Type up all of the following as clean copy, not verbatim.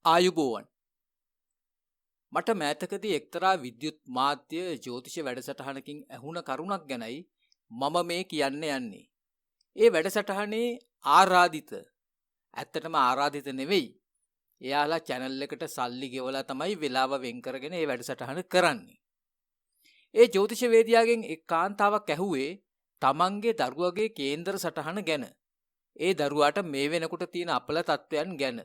ආයුබෝවන් මට මෑතකදී එක්තරා විද්‍යුත් මාධ්‍ය ජ්‍යොතිෂ වැඩසටහනකින් ඇහුණ කරුණක් ගැනයි මම මේ කියන්න යන්නේ. ඒ වැඩසටහනේ ආරාධිත ඇත්තටම ආරාධිත නෙවෙයි. එයාලා channel එකට සල්ලි ගෙවලා තමයි වෙලාව වෙන් කරගෙන ඒ වැඩසටහන කරන්නේ. ඒ ජ්‍යොතිෂවේදියාගෙන් එක් කාන්තාවක් ඇහුවේ තමන්ගේ දරුවගේ කේන්දර සටහන ගැන. ඒ දරුවාට මේ වෙනකොට තියෙන අපල තත්ත්වයන් ගැන.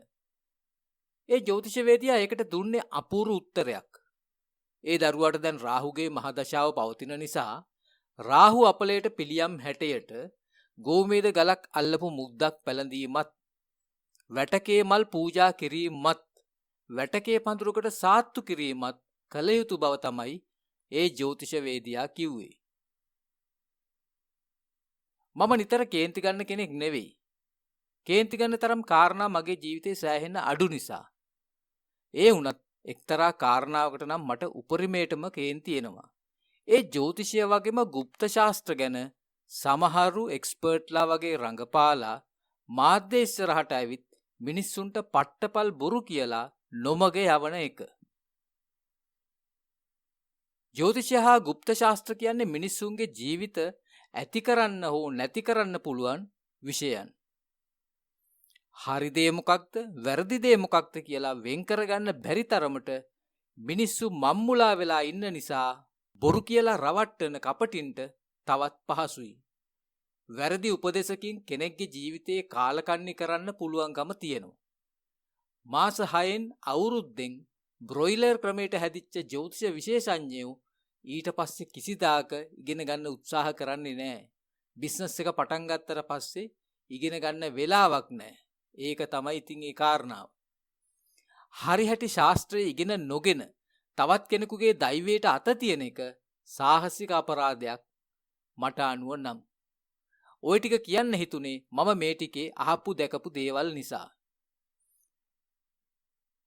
ඒ ජ්‍යොතිෂවේදියා ඒකට දුන්නේ අපූර්ව උත්තරයක්. ඒ දරුවාට දැන් රාහුගේ මහදශාව පවතින නිසා රාහු අපලයට පිළියම් 60ට ගෝමේද ගලක් අල්ලපු මුද්දක් පැලඳීමත් වැටකේ මල් පූජා කිරීමත් වැටකේ පඳුරකට සාත්තු කිරීමත් කළ යුතු බව තමයි ඒ ජ්‍යොතිෂවේදියා කිව්වේ. මම නිතර කේන්ති ගන්න කෙනෙක් නෙවෙයි. කේන්ති ගන්න තරම් කාරණා මගේ ජීවිතේ සෑහෙන අඩු නිසා. ඒ වුණත් එක්තරා කාරණාවකට නම් මට උපරිමයටම කේන්ති එනවා. ඒ ජ්‍යොතිෂය වගේම গুপ্ত ශාස්ත්‍ර ගැන සමහරු එක්ස්පර්ට්ලා වගේ රඟපාලා මාධ්‍ය ඉස්සරහට ඇවිත් මිනිස්සුන්ට පට්ටපල් බොරු කියලා නොමග යවන එක. ජ්‍යොතිෂය හා গুপ্ত ශාස්ත්‍ර කියන්නේ මිනිස්සුන්ගේ ජීවිත ඇති කරන්න හෝ නැති කරන්න පුළුවන් විෂයන්. හරි දේ මොකක්ද වැරදි දේ මොකක්ද කියලා වෙන් කරගන්න බැරි තරමට මිනිස්සු මම්මුලා වෙලා ඉන්න නිසා බොරු කියලා රවට්ටන කපටින්ට තවත් පහසුයි. වැරදි උපදේශකින් කෙනෙක්ගේ ජීවිතේ කාලකන්ණි කරන්න පුළුවන්කම තියෙනවා. මාස 6න් අවුරුද්දෙන් බ්‍රොයිලර් ක්‍රමයට හැදිච්ච ජ්‍යොතිෂ විශේෂඥයෝ ඊට පස්සේ කිසිදාක ඉගෙන ගන්න උත්සාහ කරන්නේ නැහැ. බිස්නස් එක පටන් ගත්තට පස්සේ ඉගෙන ගන්න වෙලාවක් නැහැ. ඒක තමයි ඉතින් ඒ කාරණාව. හරි හැටි ශාස්ත්‍රයේ ඉගෙන නොගෙන තවත් කෙනෙකුගේ දෛවයට අත තියන එක සාහසික අපරාධයක් මට අනුව නම්. ওই ටික කියන්න හිතුනේ මම මේ ටිකේ අහපු දැකපු දේවල් නිසා.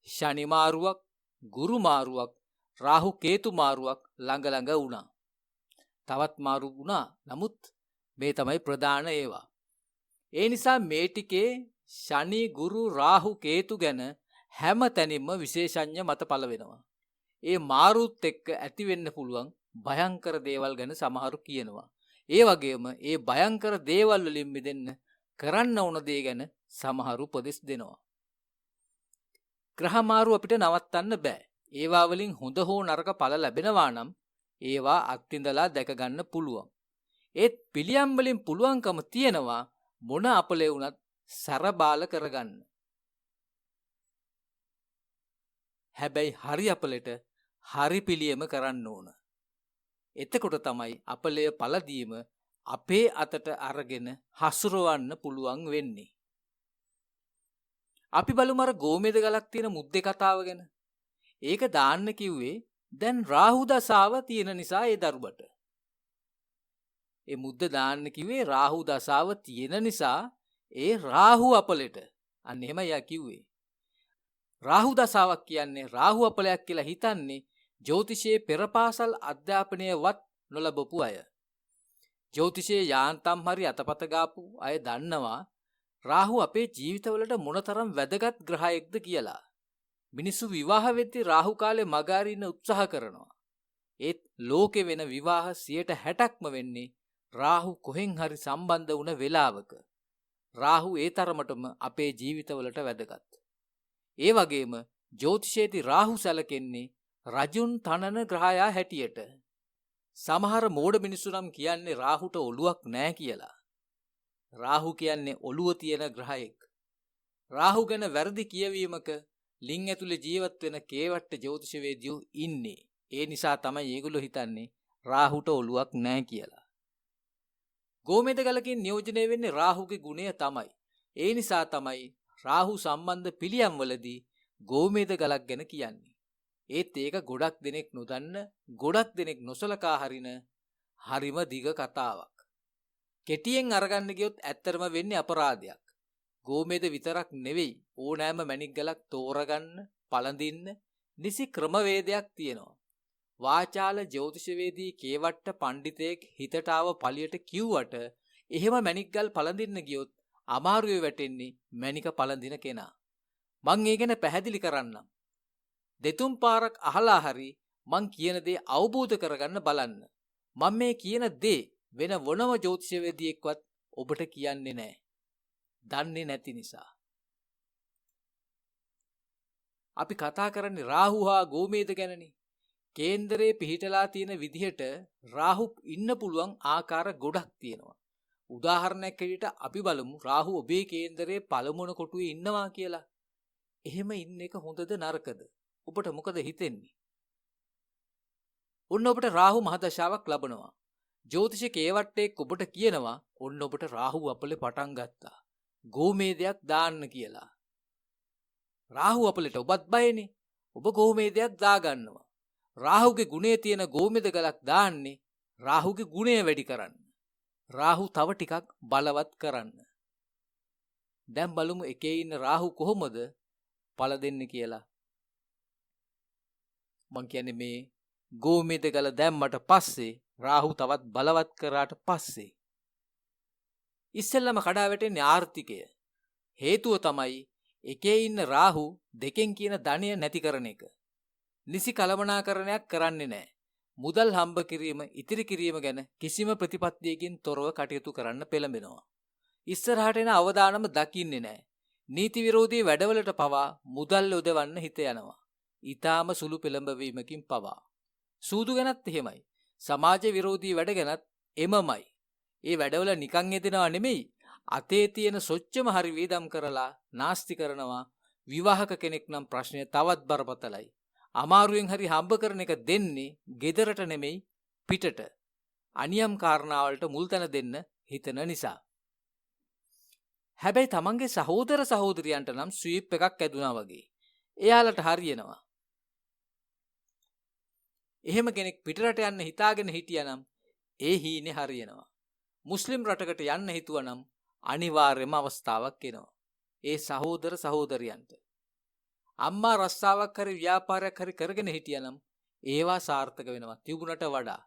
ශනි මාරුවක්, ගුරු මාරුවක්, රාහු කේතු මාරුවක් ළඟ ළඟ වුණා. තවත් මාරු වුණා. නමුත් මේ තමයි ප්‍රධාන ඒවා. ඒ නිසා මේ ටිකේ ශනි ගුරු රාහු කේතු ගැන හැම තැනින්ම විශේෂඥ මත පළ වෙනවා. ඒ මාරුත් එක්ක ඇති වෙන්න පුළුවන් භයංකර දේවල් ගැන සමහරු කියනවා. ඒ වගේම ඒ භයංකර දේවල් වලින් මිදෙන්න කරන්න ඕන දේ ගැන සමහරු උපදෙස් දෙනවා. ග්‍රහ මාරු අපිට නවත්තන්න බෑ. ඒවා වලින් හොඳ හෝ නරක ඵල ලැබෙනවා නම් ඒවා අත්විඳලා දැක ගන්න පුළුවන්. ඒත් පිළියම් වලින් පුළුවන්කම තියෙනවා මොන අපලේ වුණත් සරබාල කරගන්න. හැබැයි හරි අපලෙට හරි පිළියම කරන්න ඕන. එතකොට තමයි අපලය පළදීම අපේ අතට අරගෙන හසුරවන්න පුළුවන් වෙන්නේ. අපි බලමු අර ගෝමේද ගලක් තියෙන මුද්දේ කතාව ගැන. ඒක දාන්න කිව්වේ දැන් රාහු දසාව තියෙන නිසා ඒ දරුවට. ඒ මුද්ද දාන්න කිව්වේ රාහු දසාව තියෙන නිසා ඒ රාහු අපලෙට. අන්න එහෙම යා කිව්වේ. රාහු දසාවක් කියන්නේ රාහු අපලයක් කියලා හිතන්නේ ජ්‍යොතිෂයේ පෙරපාසල් අධ්‍යාපනයවත් නොලබපු අය. ජ්‍යොතිෂයේ යාන්තම් හරි අතපත ගාපු අය දන්නවා රාහු අපේ ජීවිතවලට මොනතරම් වැදගත් ග්‍රහයෙක්ද කියලා. මිනිස්සු විවාහ වෙද්දී රාහු කාලේ මග අරින්න උත්සාහ කරනවා. ඒත් ලෝකේ වෙන විවාහ 60%ක්ම වෙන්නේ රාහු කොහෙන් හරි සම්බන්ධ වුණ වෙලාවක. රාහු ඒ තරමටම අපේ ජීවිතවලට වැදගත්. ඒ වගේම ජ්‍යොතිෂයේදී රාහු සැලකෙන්නේ රජුන් තනන ග්‍රහයා හැටියට. සමහර මෝඩ මිනිස්සු නම් කියන්නේ රාහුට ඔළුවක් නැහැ කියලා. රාහු කියන්නේ ඔළුව තියෙන ග්‍රහයෙක්. රාහු ගැන වැරදි කියවීමක ලිං ඇතුලේ ජීවත් වෙන කේවට්ට ජ්‍යොතිෂවේදියෝ ඉන්නේ. ඒ නිසා තමයි ඒගොල්ලෝ හිතන්නේ රාහුට ඔළුවක් නැහැ කියලා. ගෝමේද ගලකින් නියෝජනය වෙන්නේ රාහුගේ ගුණය තමයි. ඒ නිසා තමයි රාහු සම්බන්ධ පිළියම් වලදී ගෝමේද ගලක් ගැන කියන්නේ. ඒත් ඒක ගොඩක් දෙනෙක් නොදන්න, ගොඩක් දෙනෙක් නොසලකා හරින හරිම දිග කතාවක්. කෙටියෙන් අරගන්න ගියොත් ඇත්තටම වෙන්නේ අපරාධයක්. ගෝමේද විතරක් නෙවෙයි ඕනෑම මැණික් ගලක් තෝරගන්න, පළඳින්න නිසි ක්‍රමවේදයක් තියෙනවා. වාචාල ජ්‍යොතිෂවේදී කේවට්ට පඬිතෙක් හිතට ආව පළියට කිව්වට එහෙම මැණික් ගල් පළඳින්න ගියොත් අමාරුවේ වැටෙන්නේ මැණික පළඳින කෙනා. මං ඒ ගැන පැහැදිලි කරන්නම්. දෙතුන් පාරක් අහලා හරි මං කියන දේ අවබෝධ කරගන්න බලන්න. මම මේ කියන දේ වෙන මොනම ජ්‍යොතිෂවිදියෙක්වත් ඔබට කියන්නේ නැහැ. දන්නේ නැති නිසා. අපි කතා කරන්නේ රාහු හා ගෝමේද ගැනනේ. කේන්දරේ පිහිටලා තියෙන විදිහට රාහු ඉන්න පුළුවන් ආකාර ගොඩක් තියෙනවා. උදාහරණයක් ඇටියට අපි බලමු රාහු ඔබේ කේන්දරේ පළමුවන කොටුවේ ඉන්නවා කියලා. එහෙම ඉන්න එක හොඳද නරකද? ඔබට මොකද හිතෙන්නේ? ඔන්න ඔබට රාහු මහදශාවක් ලබනවා. ජ්‍යොතිෂ කේවට්ටෙක් ඔබට කියනවා ඔන්න ඔබට රාහු අපලේ පටන් ගත්තා. ගෝමේදයක් දාන්න කියලා. රාහු අපලට ඔබත් බයනේ. ඔබ ගෝමේදයක් දාගන්නවා. රාහුගේ ගුණේ තියෙන ගෝමේද ගලක් දාන්නේ රාහුගේ ගුණය වැඩි කරන්න. රාහු තව ටිකක් බලවත් කරන්න. දැන් බලමු එකේ ඉන්න රාහු කොහොමද පළ දෙන්නේ කියලා. මං කියන්නේ මේ ගෝමේද ගල දැම්මට පස්සේ රාහු තවත් බලවත් කරාට පස්සේ ඉස්සෙල්ලම කඩා වැටෙන්නේ ආර්ථිකය. හේතුව තමයි එකේ ඉන්න රාහු දෙකෙන් කියන ධනය නැති කරන එක. නිසි කළමනාකරණයක් කරන්නේ නැහැ. මුදල් හම්බ කිරීම, ඉතිරි කිරීම ගැන කිසිම ප්‍රතිපත්තියකින් තොරව කටයුතු කරන්න පෙළඹෙනවා. ඉස්සරහට එන අවදානම දකින්නේ නැහැ. නීති විරෝධී වැඩවලට පවා මුදල් යොදවන්න හිත යනවා. ඊටාම සුළු පෙළඹවීමකින් පවා. සූදු ගැනත් එහෙමයි. සමාජ විරෝධී වැඩ ගැනත් එමමයි. ඒ වැඩවල නිකන් යෙදෙනවා නෙමෙයි. අතේ තියෙන සොච්චම හරි වේදම් කරලා නාස්ති කරනවා. විවාහක කෙනෙක් නම් ප්‍රශ්නය තවත් බරපතලයි. අමාරුවෙන් හරි හම්බ කරන එක දෙන්නේ ගෙදරට නෙමෙයි පිටට. අනියම් කාරණාවලට මුල් තැන දෙන්න හිතන නිසා. හැබැයි තමන්ගේ සහෝදර සහෝදරියන්ට නම් ස්වීප් එකක් ඇදුනා වගේ. එයාලට හරියනවා. එහෙම කෙනෙක් පිටරට යන්න හිතාගෙන හිටියනම් ඒ හීනේ හරියනවා. මුස්ලිම් රටකට යන්න හිතුවනම් අනිවාර්යම අවස්ථාවක් එනවා. ඒ සහෝදර සහෝදරියන්ට. අම්මා රස්සාවක් හරි ව්‍යාපාරයක් හරි කරගෙන හිටියනම් ඒවා සාර්ථක වෙනවා තිබුණට වඩා.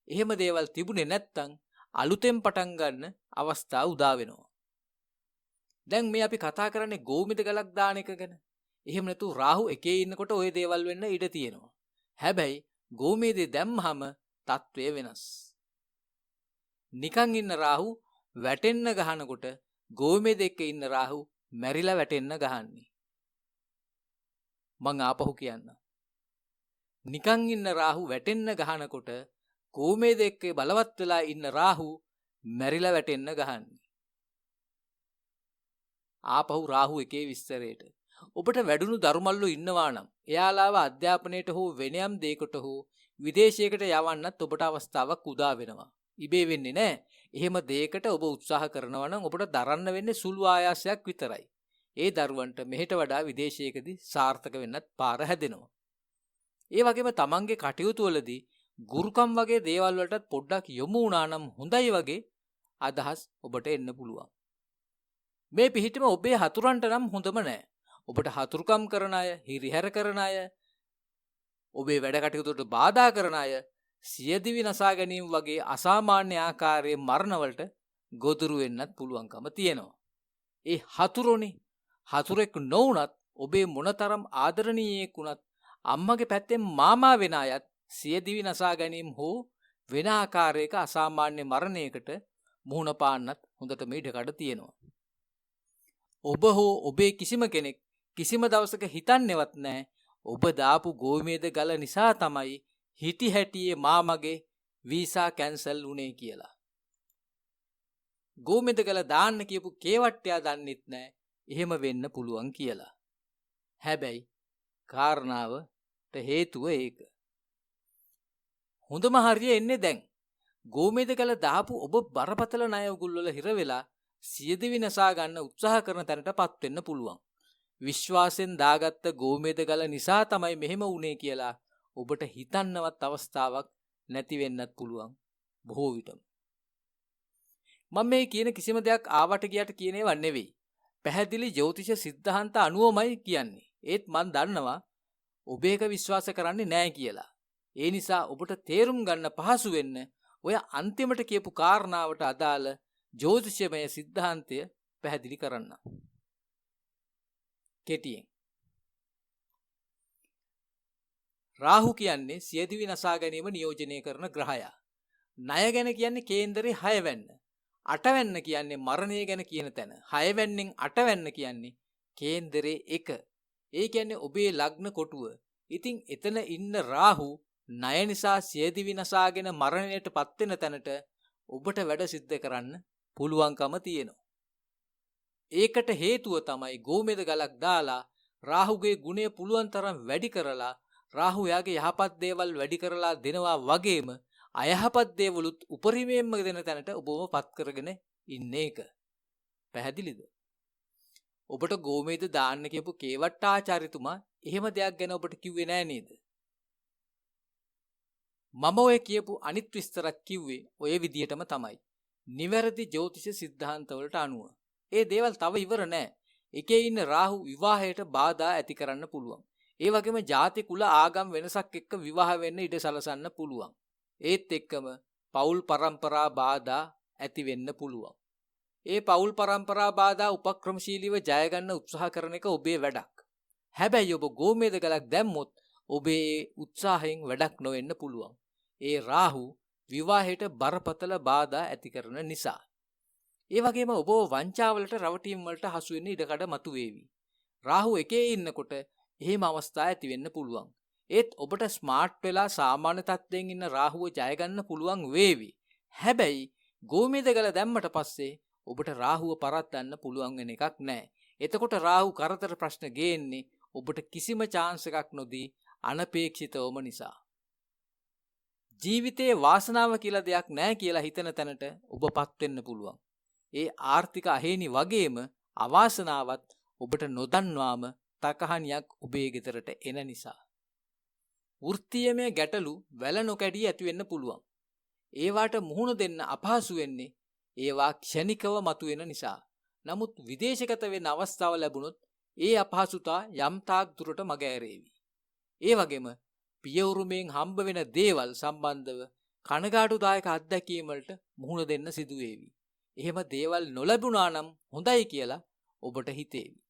එහෙම දේවල් තිබුණේ නැත්තම් අලුතෙන් පටන් ගන්න අවස්ථා උදා වෙනවා. දැන් මේ අපි කතා කරන්නේ ගෝමිද ගලක් දාන එක ගැන. එහෙම නැතු රාහු එකේ ඉන්නකොට ওই දේවල් වෙන්න ඉඩ තියෙනවා. හැබැයි ගෝමේදේ දැම්මහම තත්ත්වය වෙනස්. නිකන් ඉන්න රාහු වැටෙන්න ගහනකොට ගෝමේද එක්ක ඉන්න රාහු මැරිලා වැටෙන්න ගහන්නේ. මං ආපහු කියන්න. නිකන් ඉන්න රාහු වැටෙන්න ගහනකොට ගෝමේද එක්ක බලවත් වෙලා ඉන්න රාහු මැරිලා වැටෙන්න ගහන්නේ. ආපහු රාහු එකේ විස්තරයට. ඔබට වැඩුණු දරුමල්ලු ඉන්නවා නම් එයාලාව අධ්‍යාපනයට හෝ වෙනයම් දෙයකට හෝ විදේශයකට යවන්නත් ඔබට අවස්ථාවක් උදා වෙනවා. ඉබේ වෙන්නේ නැහැ. එහෙම දෙයකට ඔබ උත්සාහ කරනවා නම් ඔබට දරන්න වෙන්නේ සුළු ආයාසයක් විතරයි. ඒ දරුවන්ට මෙහෙට වඩා විදේශයකදී සාර්ථක වෙන්නත් පාර හැදෙනවා. ඒ වගේම තමන්ගේ කටයුතු වලදී ගුරුකම් වගේ දේවල් වලටත් පොඩ්ඩක් යොමු වුණා නම් හොඳයි වගේ අදහස් ඔබට එන්න පුළුවන්. මේ පිහිටම ඔබේ හතුරන්ට නම් හොඳම නෑ. ඔබට හතුරුකම් කරන අය, හිරිහැර කරන අය, ඔබේ වැඩ කටයුතුට බාධා කරන අය, සියදිවි නසා ගැනීම වගේ අසාමාන්‍ය ආකාරයේ මරණවලට ගොදුරු වෙන්නත් පුළුවන්කම තියෙනවා. ඒ හතුරුනේ හතුරෙක් නොවුනත් ඔබේ මොනතරම් ආදරණීයෙක් වුණත් අම්මගේ පැත්තෙන් මාමා වෙන අයත් සියදිවි නසා ගැනීම හෝ වෙන ආකාරයක අසාමාන්‍ය මරණයකට මුහුණ පාන්නත් හොඳට ඉඩකඩ තියෙනවා. ඔබ හෝ ඔබේ කිසිම කෙනෙක් කිසිම දවසක හිතන්නේවත් නැහැ ඔබ දාපු ගෝමේද ගල නිසා තමයි හිටි හැටියේ මාමගේ වීසා කැන්සල් වුණේ කියලා. ගෝමේද ගල දාන්න කියපු කේවට්ටයා දන්නෙත් නැහැ එහෙම වෙන්න පුළුවන් කියලා. හැබැයි කාරණාවට හේතුව ඒක. හොඳම හරිය එන්නේ දැන්. ගෝමේද ගල දාපු ඔබ බරපතල ණය උගුල් වල හිර වෙලා සියදිවි නසා ගන්න උත්සාහ කරන තැනටපත් වෙන්න පුළුවන්. විශ්වාසෙන් දාගත්ත ගෝමේද ගල නිසා තමයි මෙහෙම වුණේ කියලා ඔබට හිතන්නවත් අවස්ථාවක් නැති වෙන්නත් පුළුවන් බොහෝ විටම. මම මේ කියන කිසිම දෙයක් ආවට ගියට කියන ඒවා නෙවෙයි. පැහැදිලි ජ්‍යොතිෂ සිද්ධාන්ත අනුවමයි කියන්නේ. ඒත් මන් දන්නවා ඔබ ඒක විශ්වාස කරන්නේ නැහැ කියලා. ඒ නිසා ඔබට තේරුම් ගන්න පහසු වෙන්න ඔය අන්තිමට කියපු කාරණාවට අදාළ ජ්‍යොතිෂමය සිද්ධාන්තය පැහැදිලි කරන්න. කෙටියෙන් රාහු කියන්නේ සියදිවි නසා ගැනීම නියෝජනය කරන ග්‍රහයා. ණය ගැන කියන්නේ කේන්දරේ 6 වැන්න. 8 වැන්න කියන්නේ මරණය ගැන කියන තැන. 6 වැන්නෙන් 8 වැන්න කියන්නේ කේන්දරේ 1. ඒ කියන්නේ ඔබේ ලග්න කොටුව. ඉතින් එතන ඉන්න රාහු ණය නිසා සියදිවි නසාගෙන මරණයට පත් වෙන තැනට ඔබට වැඩ සිද්ධ කරන්න පුළුවන්කම තියෙනවා. ඒකට හේතුව තමයි ගෝමෙද ගලක් දාලා රාහුගේ ගුණය පුළුවන් තරම් වැඩි කරලා රාහු යාගේ යහපත් දේවල් වැඩි කරලා දෙනවා වගේම අයහපත් දේවලුත් උපරිමයෙන්ම දෙන තැනට ඔබව පත් කරගෙන ඉන්න එක. පැහැදිලිද? ඔබට ගෝමේද දාන්න කියපු කේවට්ටාචාර්යතුමා එහෙම දෙයක් ගැන ඔබට කිව්වේ නෑ නේද? මම ඔය කියපු අනිත් විස්තරත් කිව්වේ ඔය විදියටම තමයි. නිවැරදි ජ්‍යොතිෂ සිද්ධාන්තවලට අනුව. ඒ දේවල් තව ඉවර නෑ. එකේ ඉන්න රාහු විවාහයට බාධා ඇති කරන්න පුළුවන්. ඒ වගේම ಜಾති කුල ආගම් වෙනසක් එක්ක විවාහ වෙන්න ඉඩ සලසන්න පුළුවන්. ඒත් එක්කම පෞල් පරම්පරා බාධා ඇති වෙන්න පුළුවන්. ඒ පෞල් පරම්පරා බාධා උපක්‍රමශීලීව ජය ගන්න උත්සාහ කරන එක ඔබේ වැඩක්. හැබැයි ඔබ ගෝමේද ගලක් දැම්මොත් ඔබේ උත්සාහයෙන් වැඩක් නොවෙන්න පුළුවන්. ඒ රාහු විවාහයට බරපතල බාධා ඇති කරන නිසා. ඒ වගේම ඔබ වංචාවලට රවටීම් වලට හසු වෙන්න ඉඩකඩ මතුවේවි. රාහු එකේ ඉන්නකොට එහෙම අවස්ථා ඇති වෙන්න පුළුවන්. ඒත් ඔබට ස්මාර්ට් වෙලා සාමාන්‍ය තත්ත්වයෙන් ඉන්න රාහුව ජය ගන්න පුළුවන් වේවි. හැබැයි ගෝමේද ගල දැම්මට පස්සේ ඔබට රාහුව පරද්දන්න පුළුවන් වෙන එකක් නැහැ. එතකොට රාහු කරදර ප්‍රශ්න ගේන්නේ ඔබට කිසිම chance එකක් නොදී අනපේක්ෂිතවම නිසා. ජීවිතයේ වාසනාව කියලා දෙයක් නැහැ කියලා හිතන තැනට ඔබපත් වෙන්න පුළුවන්. ඒ ආර්ථික අහේනි වගේම අවාසනාවත් ඔබට නොදන්වාම තකහනියක් ඔබේ ගෙදරට එන නිසා. වෘත්තීයමය ගැටලු වැල නොකැඩී ඇති වෙන්න පුළුවන්. ඒවාට මුහුණ දෙන්න අපහසු වෙන්නේ ඒවා ක්ෂණිකව මතුවෙන නිසා. නමුත් විදේශගත වෙන්න අවස්ථාව ලැබුණොත් ඒ අපහසුතා යම් තාක් දුරට මග ඇරේවි. ඒ වගේම පියවුරුමෙන් හම්බ වෙන දේවල් සම්බන්ධව කනගාටුදායක අත්දැකීම් වලට මුහුණ දෙන්න සිදු වේවි. එහෙම දේවල් නොලැබුණා නම් හොඳයි කියලා ඔබට හිතේවි.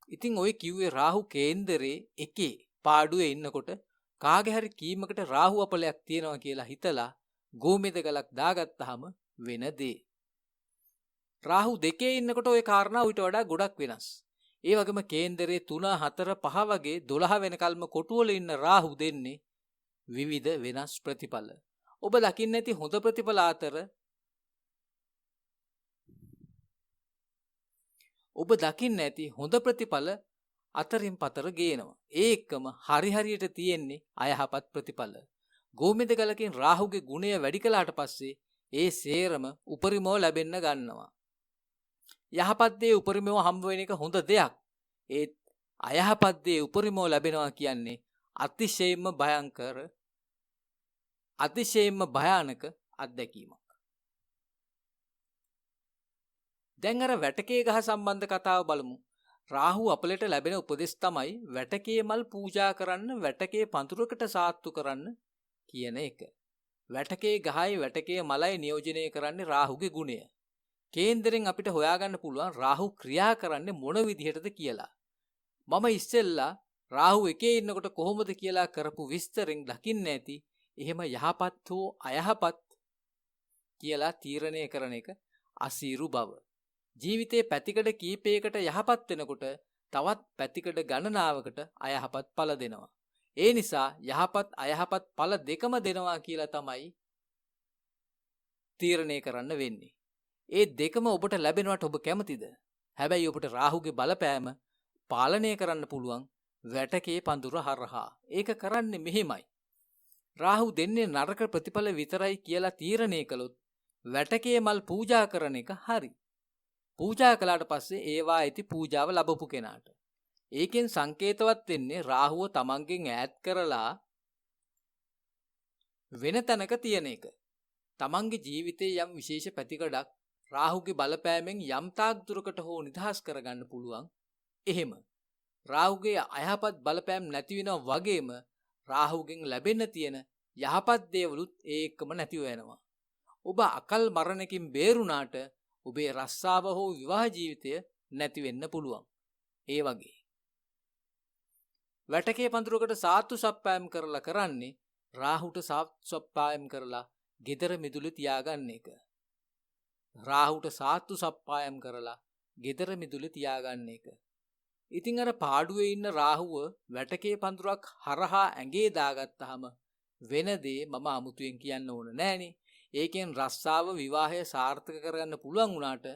ඉතින් ඔය කිව්වේ රාහු කේන්දරේ එකේ පාඩුවේ ඉන්නකොට කාගේ හරි කීමකට රාහු අපලයක් තියෙනවා කියලා හිතලා ගෝමෙද ගලක් දාගත්තාම වෙන දේ. රාහු දෙකේ ඉන්නකොට ওই කාරණා ඊට වඩා ගොඩක් වෙනස්. ඒ වගේම කේන්දරේ 3 4 5 වගේ 12 වෙනකල්ම කොටුවල ඉන්න රාහු දෙන්නේ විවිධ වෙනස් ප්‍රතිඵල. ඔබ දකින්න ඇති හොඳ ප්‍රතිඵල අතරින් පතර ගේනවා. ඒ එක්කම හරියට තියෙන්නේ අයහපත් ප්‍රතිඵල. ගෝමෙද ගලකින් රාහුගේ ගුණය වැඩි කළාට පස්සේ ඒ සේරම උපරිමව ලැබෙන්න ගන්නවා. යහපත් දේ උපරිමව හම්බ වෙන එක හොඳ දෙයක්. ඒත් අයහපත් දේ උපරිමව ලැබෙනවා කියන්නේ අතිශයින්ම භයානක අත්දැකීමක්. දැන් අර වැටකේ ගහ සම්බන්ධ කතාව බලමු. රාහු අපලට ලැබෙන උපදෙස් තමයි වැටකේ මල් පූජා කරන්න, වැටකේ පඳුරකට සාත්තු කරන්න කියන එක. වැටකේ ගහයි වැටකේ මලයි නියෝජනය කරන්නේ රාහුගේ ගුණය. කේන්දරෙන් අපිට හොයාගන්න පුළුවන් රාහු ක්‍රියා කරන්නේ මොන විදිහටද කියලා. මම ඉස්සෙල්ලා රාහු එකේ ඉන්නකොට කොහොමද කියලා කරපු විස්තරෙන් දකින්න ඇති එහෙම යහපත් හෝ අයහපත් කියලා තීරණය කරන එක අසීරු බව. ජීවිතේ පැතිකඩ කීපයකට යහපත් වෙනකොට තවත් පැතිකඩ ගණනාවකට අයහපත් ඵල දෙනවා. ඒ නිසා යහපත් අයහපත් ඵල දෙකම දෙනවා කියලා තමයි තීරණය කරන්න වෙන්නේ. ඒ දෙකම ඔබට ලැබෙනවට ඔබ කැමතිද? හැබැයි ඔබට රාහුගේ බලපෑම පාලනය කරන්න පුළුවන් වැටකේ පඳුර හරහා. ඒක කරන්නේ මෙහෙමයි. රාහු දෙන්නේ නරක ප්‍රතිඵල විතරයි කියලා තීරණය කළොත් වැටකේ මල් පූජා කරන එක හරි. පූජා කළාට පස්සේ ඒවා ඇති පූජාව ලැබපු කෙනාට. ඒකෙන් සංකේතවත් වෙන්නේ රාහුව තමන්ගෙන් ඈත් කරලා වෙන තැනක තියෙන එක. තමන්ගේ ජීවිතයේ යම් විශේෂ පැතිකඩක් රාහුගේ බලපෑමෙන් යම් තාක් දුරකට හෝ නිදහස් කරගන්න පුළුවන්. එහෙම රාහුගේ අයහපත් බලපෑම් නැති වෙනවා වගේම රාහුගෙන් ලැබෙන්න තියෙන යහපත් දේවලුත් ඒකම නැතිව යනවා. ඔබ අකල් මරණකින් බේරුණාට ඔබේ රස්සාව හෝ විවාහ ජීවිතය නැති වෙන්න පුළුවන්. ඒ වගේ වැටකේ පඳුරකට සාත්තු සප්පායම් කරලා කරන්නේ රාහුට සාත්තු සප්පායම් කරලා ගෙදර මිදුලේ තියාගන්න එක. රාහුට සාත්තු සප්පායම් කරලා ගෙදර මිදුලේ තියාගන්න එක. ඉතින් අර පාඩුවේ ඉන්න රාහුව වැටකේ පඳුරක් හරහා ඇඟේ දාගත්තාම වෙන දේ මම අමුතුවෙන් කියන්න ඕන නෑනේ. ඒකෙන් රස්සාව විවාහය සාර්ථක කරගන්න පුළුවන් වුණාට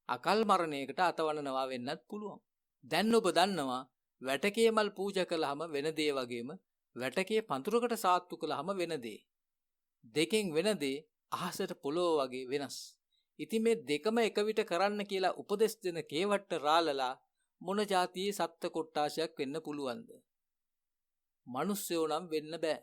අකල් මරණයකට අතවනනවා වෙන්නත් පුළුවන්. දැන් ඔබ දන්නවා වැටකේ මල් පූජා කළාම වෙන දේ වගේම වැටකේ පඳුරකට සාත්තු කළාම වෙන දේ. දෙකෙන් වෙන දේ අහසට පොළොව වගේ වෙනස්. ඉතින් මේ දෙකම එක විට කරන්න කියලා උපදෙස් දෙන කේවට්ට රාලලා මොන જાතියේ සත්ත්ව කොට්ටාශයක් වෙන්න පුළුවන්ද? මිනිස්සයෝ නම් වෙන්න බෑ.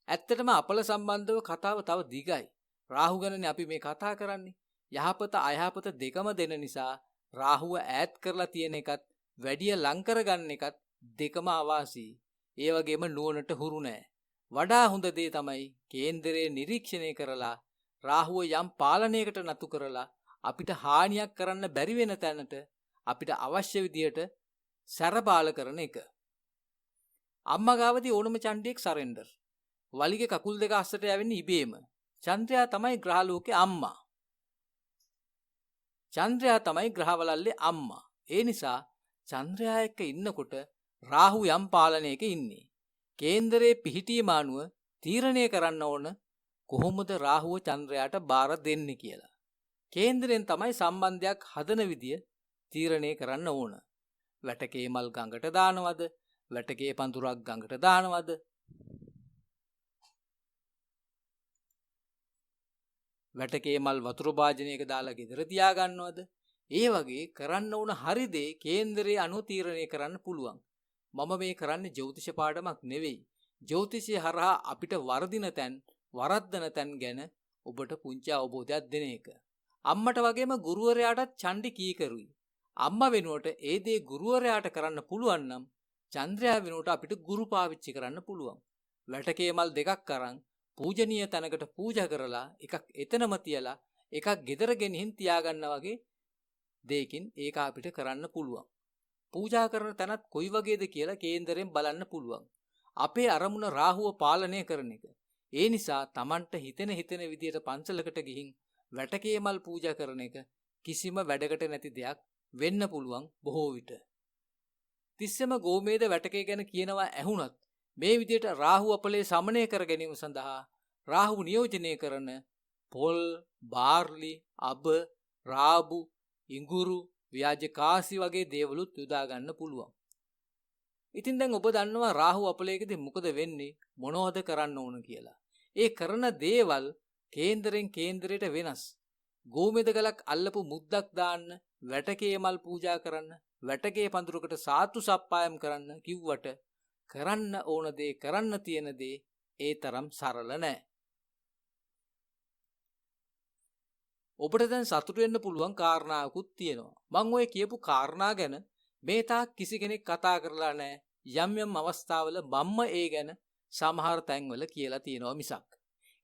ඇත්තටම අපල සම්බන්ධව කතාව තව දිගයි. රාහු ගැනනේ අපි මේ කතා කරන්නේ. යහපත අයහපත දෙකම දෙන නිසා රාහුව ඈත් කරලා තියෙන එකත් වැඩිය ලං කරගන්න එකත් දෙකම අවාසි. ඒ වගේම නුවණට හුරු නෑ. වඩා හොඳ දේ තමයි කේන්දරයේ නිරීක්ෂණය කරලා රාහුව යම් පාලනයකට නතු කරලා අපිට හානියක් කරන්න බැරි වෙන තැනට අපිට අවශ්‍ය විදියට සැරබාල කරන එක. අම්මා ගාවදී ඕනම චණ්ඩියෙක් සරෙන්ඩර්. වලිගේ කකුල් දෙක අස්සට යවෙන්නේ ඉබේම. චන්ද්‍රයා තමයි ග්‍රහලෝකේ අම්මා. චන්ද්‍රයා තමයි ග්‍රහවලල්ලේ අම්මා. ඒ නිසා චන්ද්‍රයා එක්ක ඉන්නකොට රාහු යම් පාලනයක ඉන්නේ. කේන්දරයේ පිහිටීම අනුව තීරණය කරන්න ඕන කොහොමද රාහුව චන්ද්‍රයාට බාර දෙන්නේ කියලා. කේන්දරයෙන් තමයි සම්බන්ධයක් හදන විදිය තීරණය කරන්න ඕන. වැටකේ මල් ගඟට දානවද? වැටකේ පඳුරක් ගඟට දානවද? වැටකේ මල් වතුර භාජනයක දාලා ගෙදර තියාගන්නවද? ඒ වගේ කරන්න ඕන හරි දේ කේන්දරයේ අනුව තීරණය කරන්න පුළුවන්. මම මේ කරන්නේ ජ්‍යොතිෂ පාඩමක් නෙවෙයි. ජ්‍යොතිෂය හරහා අපිට වර්ධින තැන්, වරද්දන තැන් ගැන ඔබට පුංචි අවබෝධයක් දෙන එක. අම්මට වගේම ගුරුවරයාටත් චණ්ඩි කීකරුයි. අම්මා වෙනුවට ඒ දේ ගුරුවරයාට කරන්න පුළුවන් නම් චන්ද්‍රයා වෙනුවට අපිට ගුරු පාවිච්චි කරන්න පුළුවන්. වැටකේ මල් දෙකක් අරන් පූජනීය තැනකට පූජා කරලා එකක් එතනම තියලා එකක් ගෙදර ගෙනින් තියාගන්න වගේ දෙයකින් ඒක අපිට කරන්න පුළුවන්. පූජා කරන තැනත් කොයි වගේද කියලා කේන්දරයෙන් බලන්න පුළුවන්. අපේ අරමුණ රාහුව පාලනය කරන එක. ඒ නිසා Tamanට හිතෙන විදියට පන්සලකට ගිහින් වැටකේ මල් පූජා කරන එක කිසිම වැඩකට නැති දෙයක් වෙන්න පුළුවන් බොහෝ විට. තිස්සම ගෝමේද වැටකේ ගැන කියනවා ඇහුණත් මේ විදියට රාහු අපලේ සමනය කර ගැනීම සඳහා රාහු නියෝජනය කරන පොල්, බාර්ලි, අබ, රාබු, ඉඟුරු, ව්‍යාජ කාසි වගේ දේවලුත් යොදා ගන්න පුළුවන්. ඉතින් දැන් ඔබ දන්නවා රාහු අපලයකදී මොකද වෙන්නේ, මොනවද කරන්න ඕන කියලා. ඒ කරන දේවල් කේන්දරෙන් කේන්දරයට වෙනස්. ගෝමේද ගලක් අල්ලපු මුද්දක් දාන්න, වැටකේ මල් පූජා කරන්න, වැටකේ පඳුරකට සාතු සප්පායම් කරන්න කිව්වට කරන්න ඕන දේ, කරන්න තියෙන දේ ඒ තරම් සරල නෑ. ඔබට දැන් සතුටු වෙන්න පුළුවන් කාරණාවකුත් තියෙනවා. මම ඔය කියපු කාරණා ගැන මේ තාක් කිසි කෙනෙක් කතා කරලා නෑ. යම් යම් අවස්ථාවල මම්ම ඒ ගැන සමහර තැන්වල කියලා තියෙනවා මිසක්.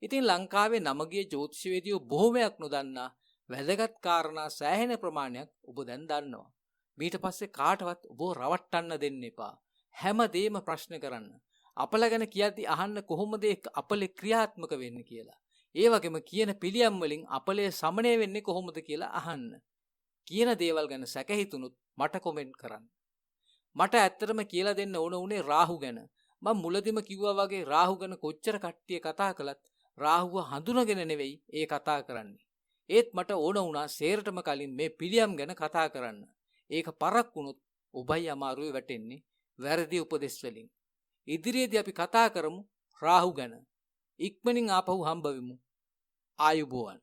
ඉතින් ලංකාවේ නමගිය ජ්‍යොතිෂවේදියෝ බොහොමයක් නොදන්නා වැදගත් කාරණා සෑහෙන ප්‍රමාණයක් ඔබ දැන් දන්නවා. ඊට පස්සේ කාටවත් ඔබ රවට්ටන්න දෙන්න එපා. හැමදේම ප්‍රශ්න කරන්න. අපල ගැන කියද්දි අහන්න කොහොමද අපලේ ක්‍රියාත්මක වෙන්නේ කියලා. ඒ වගේම කියන පිළියම් වලින් අපලේ සමනය වෙන්නේ කොහොමද කියලා අහන්න. කියන දේවල් ගැන සැක හිතුනොත් මට කොමෙන්ට් කරන්න. මට ඇත්තටම කියලා දෙන්න ඕන උනේ රාහු ගැන. මම මුලදිම කිව්වා වගේ රාහු ගැන කොච්චර කට්ටිය කතා කළත් රාහුව හඳුනගෙන නෙවෙයි ඒ කතා කරන්නේ. ඒත් මට ඕන වුණා සේරටම කලින් මේ පිළියම් ගැන කතා කරන්න. ඒක පරක් වුණොත් ඔබයි අමාරුවේ වැටෙන්නේ වැරදි උපදෙස් වලින්. ඉදිරියේදී අපි කතා කරමු රාහු ගැන. ඉක්මනින් ආපහු හම්බ වෙමු. ආයුබෝවන්.